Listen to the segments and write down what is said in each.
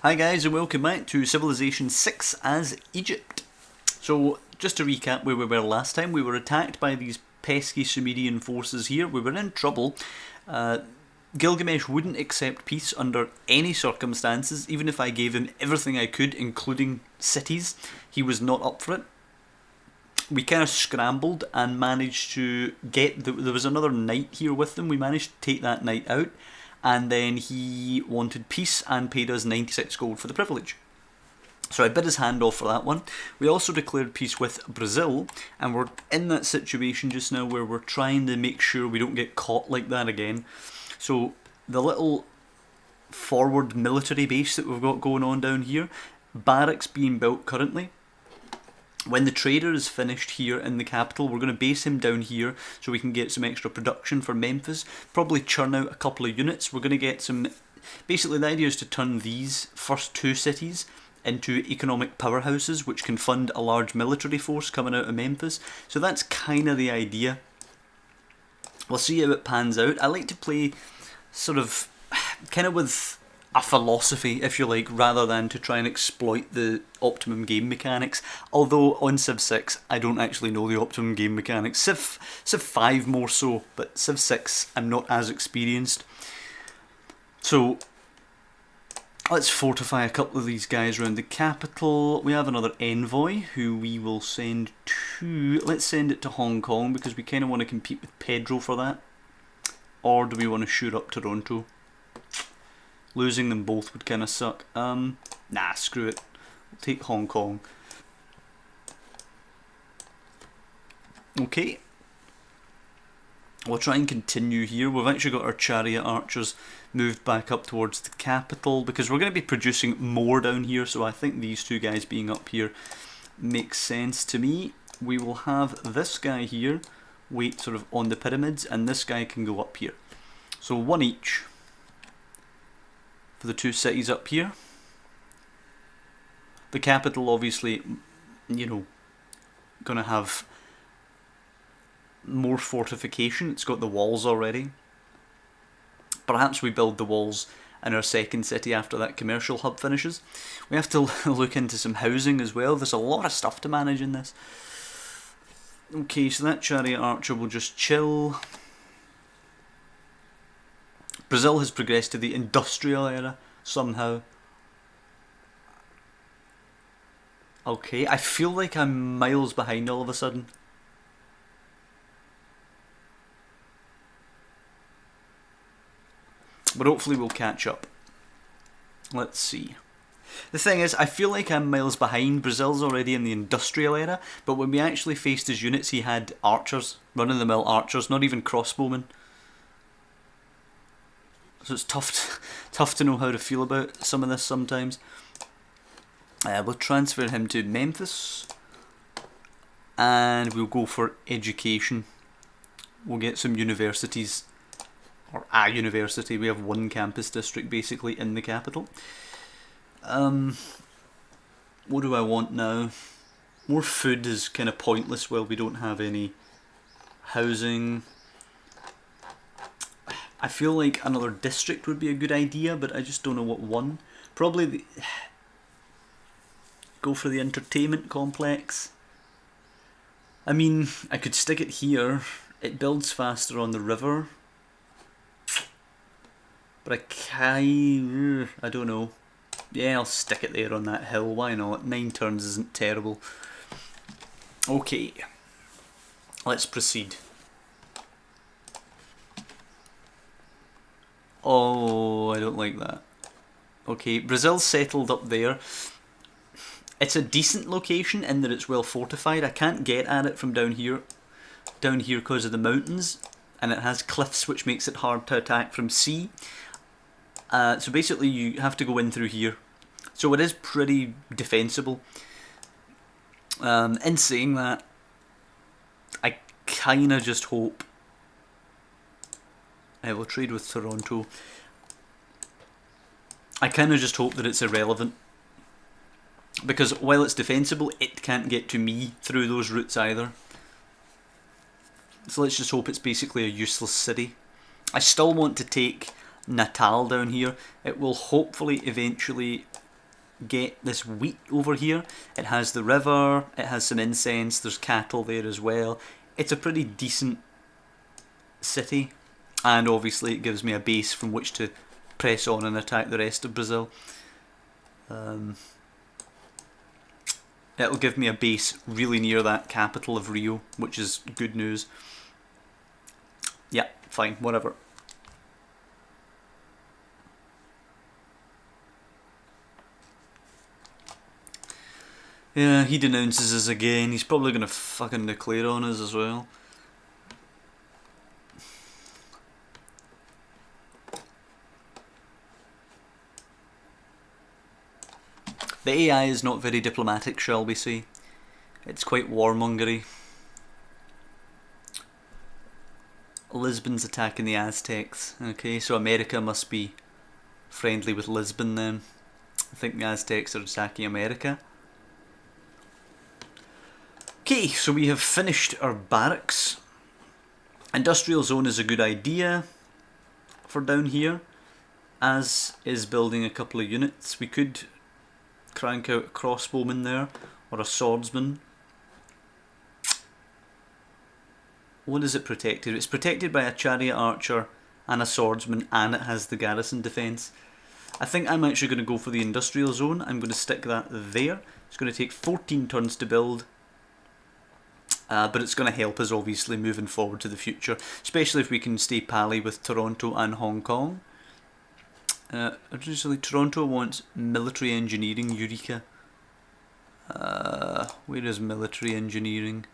Hi guys and welcome back to Civilization 6 as Egypt. So just to recap where we were last time, we were attacked by these pesky Sumerian forces here. We were in trouble. Gilgamesh wouldn't accept peace under any circumstances, even if I gave him everything I could, including cities. He was not up for it. We kind of scrambled and managed to get, there was another knight here with them, we managed to take that knight out, and then he wanted peace and paid us 96 gold for the privilege. So I bid his hand off for that one. We also declared peace with Brazil, and we're in that situation just now where we're trying to make sure we don't get caught like that again. So the little forward military base that we've got going on down here, barracks being built currently. When the trader is finished here in the capital, we're going to base him down here so we can get some extra production for Memphis. Probably churn out a couple of units. We're going to get some... Basically the idea is to turn these first two cities into economic powerhouses which can fund a large military force coming out of Memphis. So that's kind of the idea. We'll see how it pans out. I like to play sort of kind of with a philosophy, if you like, rather than to try and exploit the optimum game mechanics. Although on Civ 6 I don't actually know the optimum game mechanics. Civ 5 more so, but Civ 6 I'm not as experienced. So let's fortify a couple of these guys around the capital. We have another envoy who we will send to... Let's send it to Hong Kong because we kind of want to compete with Pedro for that. Or do we want to shoot up Toronto? Losing them both would kind of suck. Nah, screw it. We'll take Hong Kong. Okay. We'll try and continue here. We've actually got our chariot archers moved back up towards the capital because we're going to be producing more down here, so I think these two guys being up here makes sense to me. We will have this guy here wait sort of on the pyramids, and this guy can go up here. So one each for the two cities up here. The capital obviously, you know, gonna have more fortification. It's got the walls already. Perhaps we build the walls in our second city after that commercial hub finishes. We have to look into some housing as well. There's a lot of stuff to manage in this. Okay, so that chariot archer will just chill. Brazil has progressed to the industrial era somehow. Okay, I feel like I'm miles behind all of a sudden. But hopefully we'll catch up. Let's see. The thing is, I feel like I'm miles behind. Brazil's already in the industrial era, but when we actually faced his units, he had archers, run-of-the-mill archers, not even crossbowmen. So it's tough to know how to feel about some of this sometimes. We'll transfer him to Memphis, and we'll go for education. We'll get some universities, or a university. We have one campus district basically in the capital. What do I want now? More food is kind of pointless while we don't have any housing. I feel like another district would be a good idea, but I just don't know what one. Probably go for the entertainment complex. I mean, I could stick it here. It builds faster on the river. But I don't know. Yeah, I'll stick it there on that hill, why not? 9 turns isn't terrible. Okay, let's proceed. Oh, I don't like that. Okay, Brazil's settled up there. It's a decent location in that it's well fortified. I can't get at it from down here because of the mountains, and it has cliffs which makes it hard to attack from sea. So basically you have to go in through here. So it is pretty defensible. In saying that, I kind of just hope... I will trade with Toronto. I kind of just hope that it's irrelevant. Because while it's defensible, it can't get to me through those routes either. So let's just hope it's basically a useless city. I still want to take Natal down here. It will hopefully eventually get this wheat over here. It has the river, it has some incense, there's cattle there as well. It's a pretty decent city, and obviously it gives me a base from which to press on and attack the rest of Brazil. It'll give me a base really near that capital of Rio, which is good news. Yeah, fine, whatever. Yeah, he denounces us again. He's probably going to fucking declare on us as well. The AI is not very diplomatic, shall we say. It's quite warmongery. Lisbon's attacking the Aztecs. Okay, so America must be friendly with Lisbon then. I think the Aztecs are attacking America. Okay, so we have finished our barracks. Industrial zone is a good idea for down here, as is building a couple of units. We could crank out a crossbowman there, or a swordsman. What is it protected? It's protected by a chariot archer and a swordsman, and it has the garrison defence. I think I'm actually going to go for the industrial zone. I'm going to stick that there. It's going to take 14 turns to build, but it's going to help us obviously moving forward to the future, especially if we can stay pally with Toronto and Hong Kong. Originally Toronto wants military engineering, Eureka. Where is military engineering?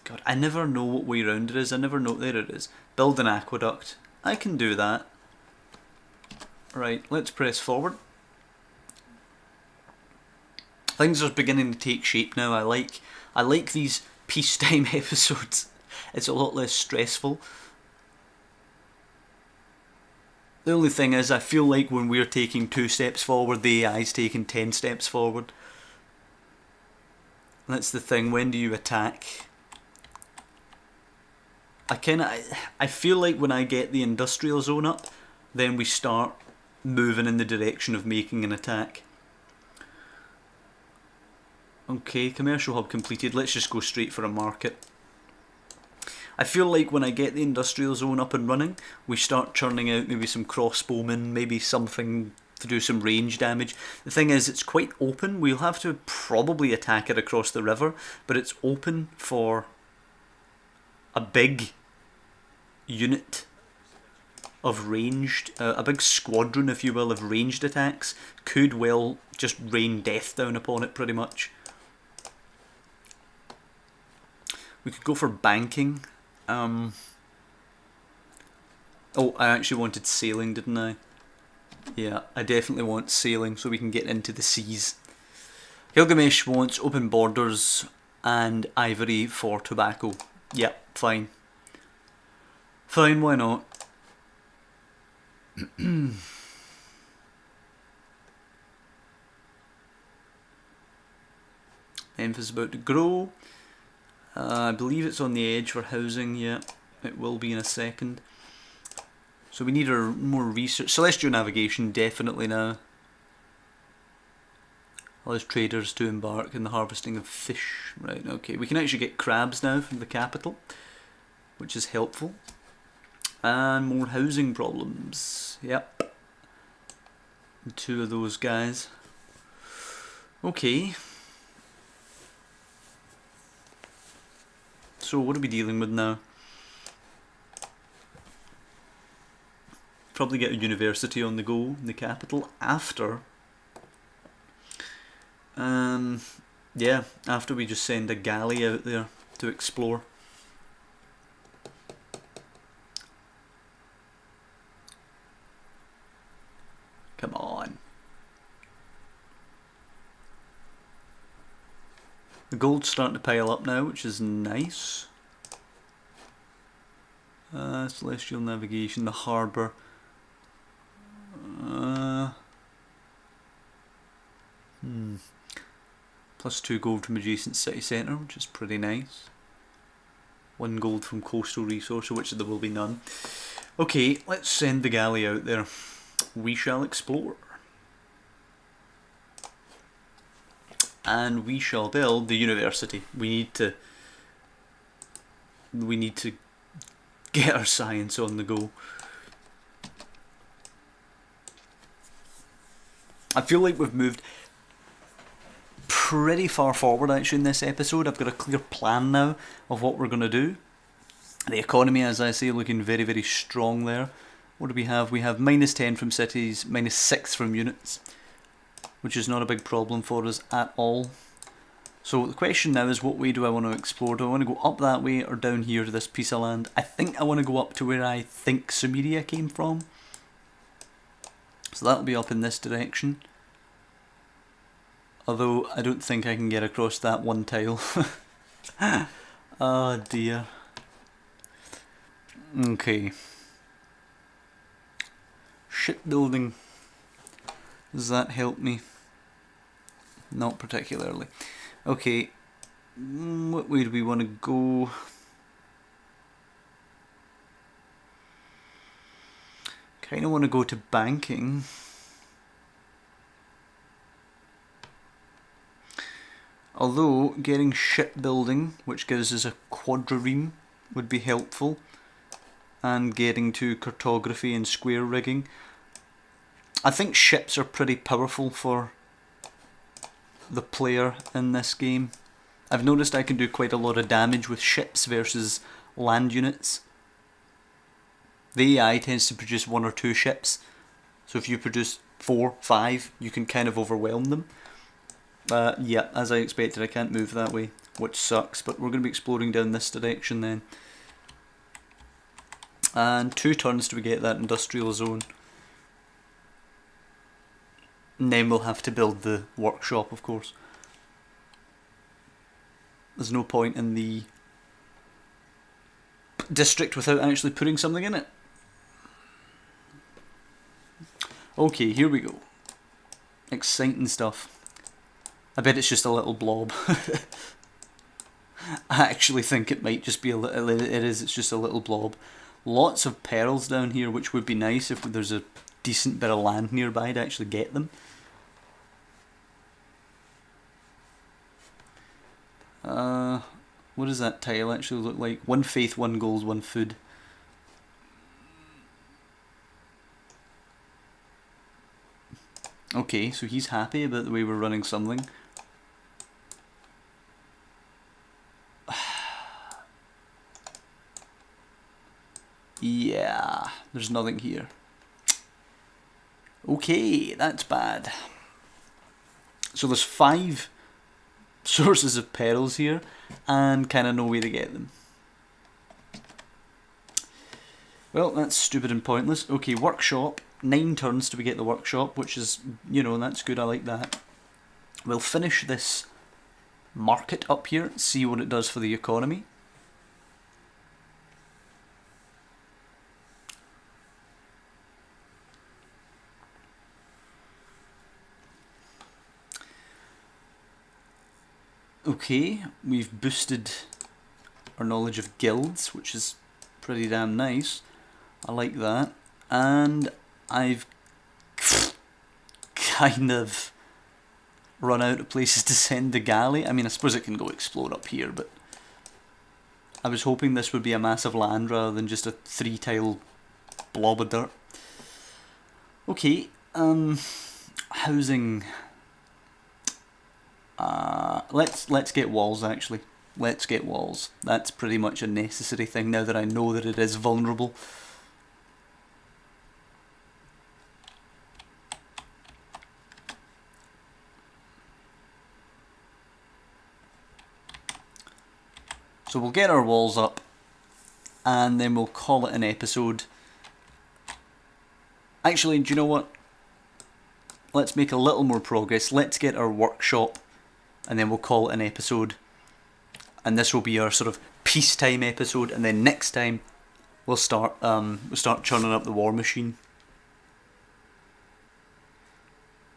God, I never know what way round it is. I never know. There it is. Build an aqueduct. I can do that. Right, let's press forward. Things are beginning to take shape now. I like these peacetime episodes. It's a lot less stressful. The only thing is, I feel like when we're taking 2 steps forward, the AI's taking 10 steps forward. That's the thing. When do you attack? I feel like when I get the industrial zone up, then we start moving in the direction of making an attack. Okay, commercial hub completed. Let's just go straight for a market. I feel like when I get the industrial zone up and running, we start churning out maybe some crossbowmen, maybe something to do some range damage. The thing is, it's quite open. We'll have to probably attack it across the river, but it's open for a big unit of ranged, a big squadron, if you will, of ranged attacks. Could well just rain death down upon it, pretty much. We could go for banking. Oh, I actually wanted sailing, didn't I? Yeah, I definitely want sailing so we can get into the seas. Gilgamesh wants open borders and ivory for tobacco. Yeah, fine. Fine, why not? Memphis is about to grow. I believe it's on the edge for housing. Yeah, it will be in a second. So we need our more research. Celestial navigation, definitely now. Allows traders to embark in the harvesting of fish. Right, okay. We can actually get crabs now from the capital, which is helpful. And more housing problems. Yep. 2 of those guys. Okay. So what are we dealing with now? Probably get a university on the go in the capital after. Yeah, after we just send a galley out there to explore. Come on. The gold's starting to pile up now, which is nice. Celestial navigation, the harbour. Plus 2 gold from adjacent city centre, which is pretty nice. 1 gold from coastal resource, of which there will be none. Okay, let's send the galley out there. We shall explore. and we shall build the university. We need to get our science on the go. I feel like we've moved pretty far forward actually in this episode. I've got a clear plan now of what we're going to do. The economy, as I say, looking very, very strong there. What do we have? We have -10 from cities, -6 from units, which is not a big problem for us at all. So the question now is, what way do I want to explore? Do I want to go up that way or down here to this piece of land? I think I want to go up to where I think Sumeria came from. So that'll be up in this direction. Although I don't think I can get across that one tile. Oh dear. Okay. Shipbuilding. Does that help me? Not particularly. Okay. What way do we want to go? Kind of want to go to banking. Although getting shipbuilding, which gives us a quadrireme, would be helpful. And getting to cartography and square rigging. I think ships are pretty powerful for the player in this game. I've noticed I can do quite a lot of damage with ships versus land units. The AI tends to produce 1 or 2 ships, so if you produce 4, 5, you can kind of overwhelm them. Yeah, as I expected, I can't move that way, which sucks, but we're going to be exploring down this direction then. And 2 turns till we get that industrial zone. And then we'll have to build the workshop, of course. There's no point in the district without actually putting something in it. Okay, here we go. Exciting stuff. I bet it's just a little blob. I actually think it might just be a little... It's just a little blob. Lots of pearls down here, which would be nice if there's a decent bit of land nearby to actually get them. What does that tile actually look like? 1 faith, 1 gold, 1 food. Okay, so he's happy about the way we're running something. Yeah, there's nothing here. Okay, that's bad. So there's 5 sources of pearls here, and kind of no way to get them. Well, that's stupid and pointless. Okay, workshop. 9 turns till we get the workshop, which is, you know, that's good, I like that. We'll finish this market up here, see what it does for the economy. Okay, we've boosted our knowledge of guilds, which is pretty damn nice. I like that. And I've kind of run out of places to send the galley. I mean, I suppose it can go explode up here, but I was hoping this would be a massive land rather than just a 3-tile blob of dirt. Okay, housing. Let's get walls actually. Let's get walls. That's pretty much a necessary thing now that I know that it is vulnerable. So we'll get our walls up and then we'll call it an episode. Actually, do you know what? Let's make a little more progress. Let's get our workshop and then we'll call it an episode. And this will be our sort of peacetime episode, and then next time we'll start churning up the war machine.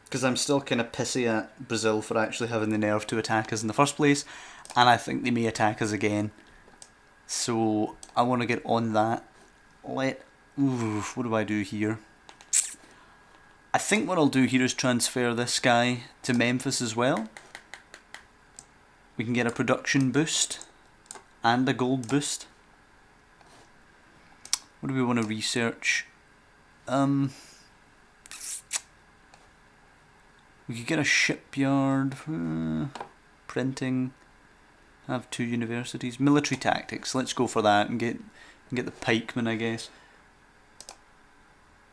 Because I'm still kind of pissy at Brazil for actually having the nerve to attack us in the first place, and I think they may attack us again. So I want to get on that. What do I do here? I think what I'll do here is transfer this guy to Memphis as well. we can get a production boost and a gold boost. What do we want to research? We could get a shipyard, printing, have 2 universities, military tactics. Let's go for that and get the pikemen, I guess.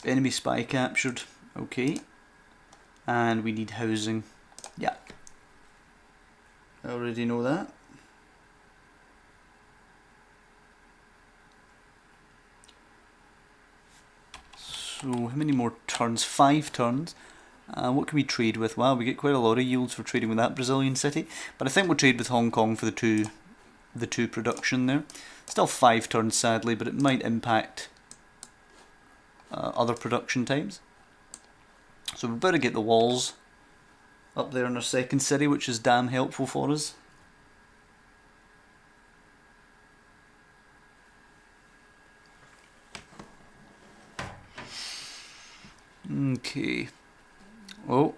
Enemy spy captured. Okay. And we need housing. Yeah. I already know that. So how many more turns? 5 turns. What can we trade with? Wow, we get quite a lot of yields for trading with that Brazilian city. But I think we'll trade with Hong Kong for the two production there. Still 5 turns sadly, but it might impact other production times. So we're about to get the walls up there in our second city, which is damn helpful for us. Okay. Oh,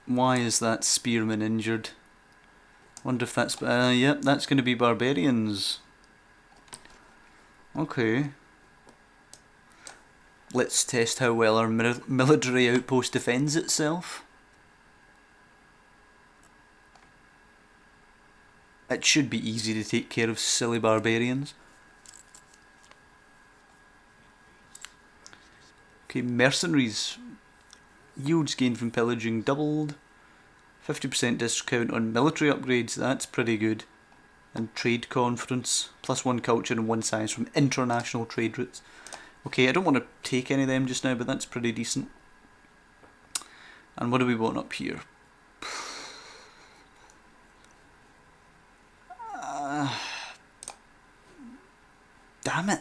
why is that spearman injured? Wonder if that's... yep, that's going to be barbarians. Okay. Let's test how well our military outpost defends itself. It should be easy to take care of silly barbarians. Okay, mercenaries. Yields gained from pillaging doubled. 50% discount on military upgrades, that's pretty good. And trade conference, +1 culture and 1 science from international trade routes. Okay, I don't want to take any of them just now, but that's pretty decent. And what do we want up here? Damn it.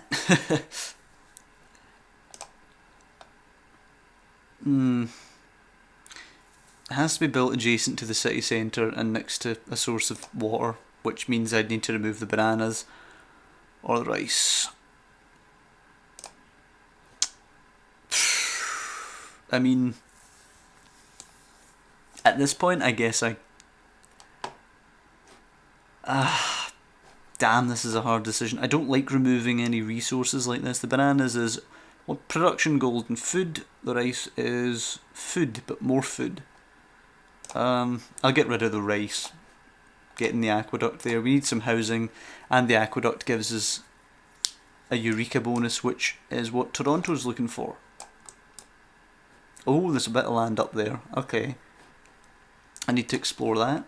It has to be built adjacent to the city centre and next to a source of water, which means I'd need to remove the bananas or the rice. I mean, at this point I guess damn, this is a hard decision. I don't like removing any resources like this. The bananas is, well, production gold and food. The rice is food, but more food. I'll get rid of the rice. Getting the aqueduct there. We need some housing, and the aqueduct gives us a Eureka bonus, which is what Toronto's looking for. Oh, there's a bit of land up there. Okay. I need to explore that.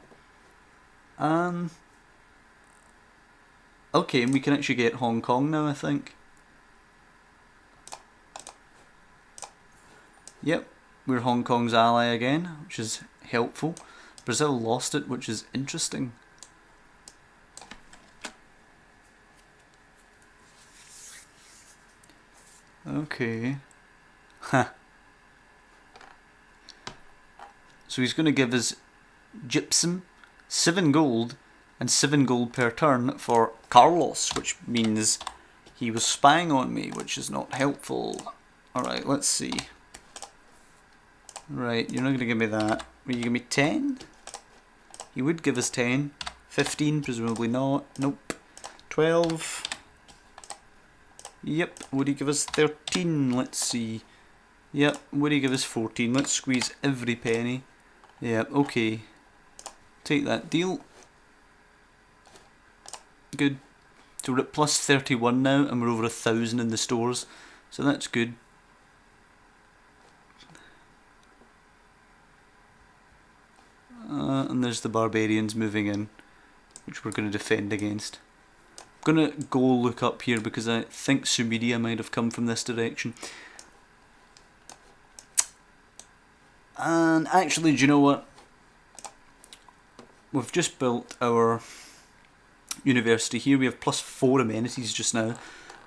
Okay, and we can actually get Hong Kong now, I think. Yep, we're Hong Kong's ally again, which is helpful. Brazil lost it, which is interesting. Okay. Ha. So he's going to give us gypsum, 7 gold, and 7 gold per turn for Carlos, which means he was spying on me, which is not helpful. Alright, let's see. Right, you're not going to give me that. Will you give me 10? He would give us 10. 15, presumably not. Nope. 12. Yep, would he give us 13? Let's see. Yep, would he give us 14? Let's squeeze every penny. Yep, okay. Take that deal. Good. So we're at plus 31 now, and we're over 1,000 in the stores. So that's good. And there's the barbarians moving in, which we're going to defend against. I'm going to go look up here because I think Sumeria might have come from this direction. And actually, do you know what? We've just built our university here. We have plus 4 amenities just now.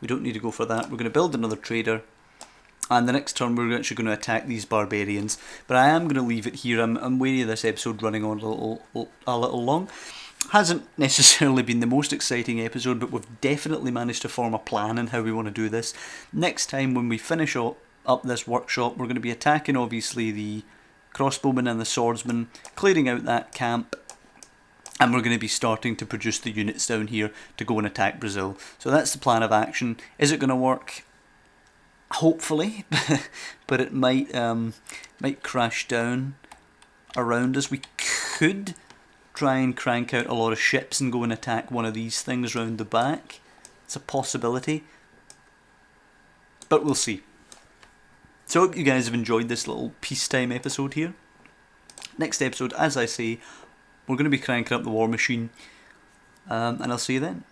We don't need to go for that. We're going to build another trader. And the next turn we're actually going to attack these barbarians. But I am going to leave it here. I'm wary of this episode running on a little long. Hasn't necessarily been the most exciting episode, but we've definitely managed to form a plan on how we want to do this. Next time when we finish up this workshop, we're going to be attacking obviously the crossbowmen and the swordsmen, clearing out that camp, and we're going to be starting to produce the units down here to go and attack Brazil. So that's the plan of action. Is it going to work? Hopefully, but it might crash down around us. We could try and crank out a lot of ships and go and attack one of these things round the back. It's a possibility, but we'll see. So I hope you guys have enjoyed this little peacetime episode here. Next episode, as I say, we're going to be cranking up the war machine, and I'll see you then.